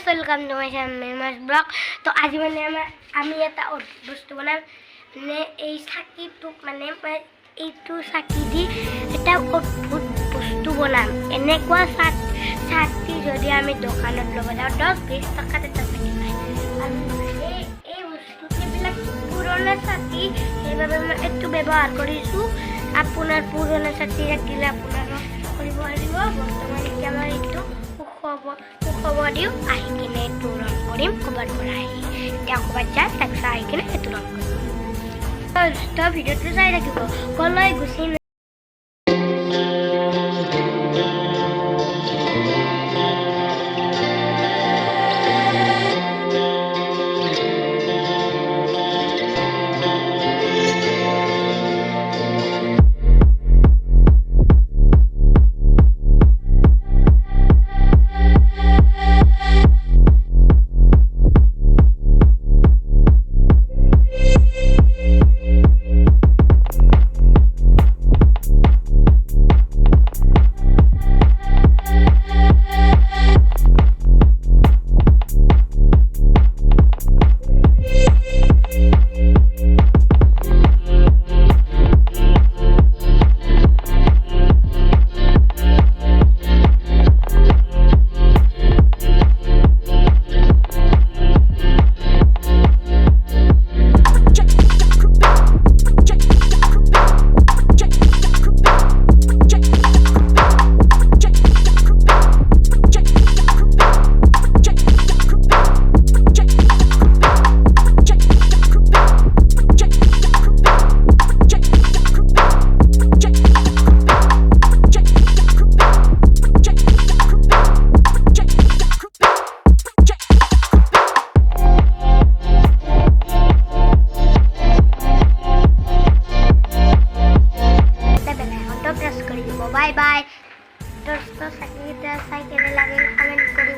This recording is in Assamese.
Welcome to my channel memes blog. तो आज मैंने আমি এটা বস্তু বনাম মানে এই চাকিটোক মানে এইটো চাকি দি এটা অদ্ভুত বস্তু বনাম। এনেকুৱা চাকি যদি আমি দোকানত ল'ব যাওঁ 10-20 টকাত এটা চাকি পায়। আৰু এই বস্তুবিলাক পুৰণা চাকি, সেইবাবে মই এইটো ব্যৱহাৰ কৰিছোঁ। আপোনাৰ পুৰণা চাকি থাকিলে আপোনাৰ কৰিব পাৰিব। বৰ্তমান এতিয়া মই এইটো খবৰ দিওঁ, আহি কিনে এইটো ৰং কৰিম। ক'ৰবাৰ পৰা আহি এতিয়া ক'ৰবাত যায়, তাৰপিছত আহি কিনে সেইটো ৰং কৰিম। তো ভিডিঅ'টো চাই থাকিব, ক'লৈ গুচি বাই বাই। দোস্ত চাকি চাই কেনে লাগিল কমেন্ট কৰি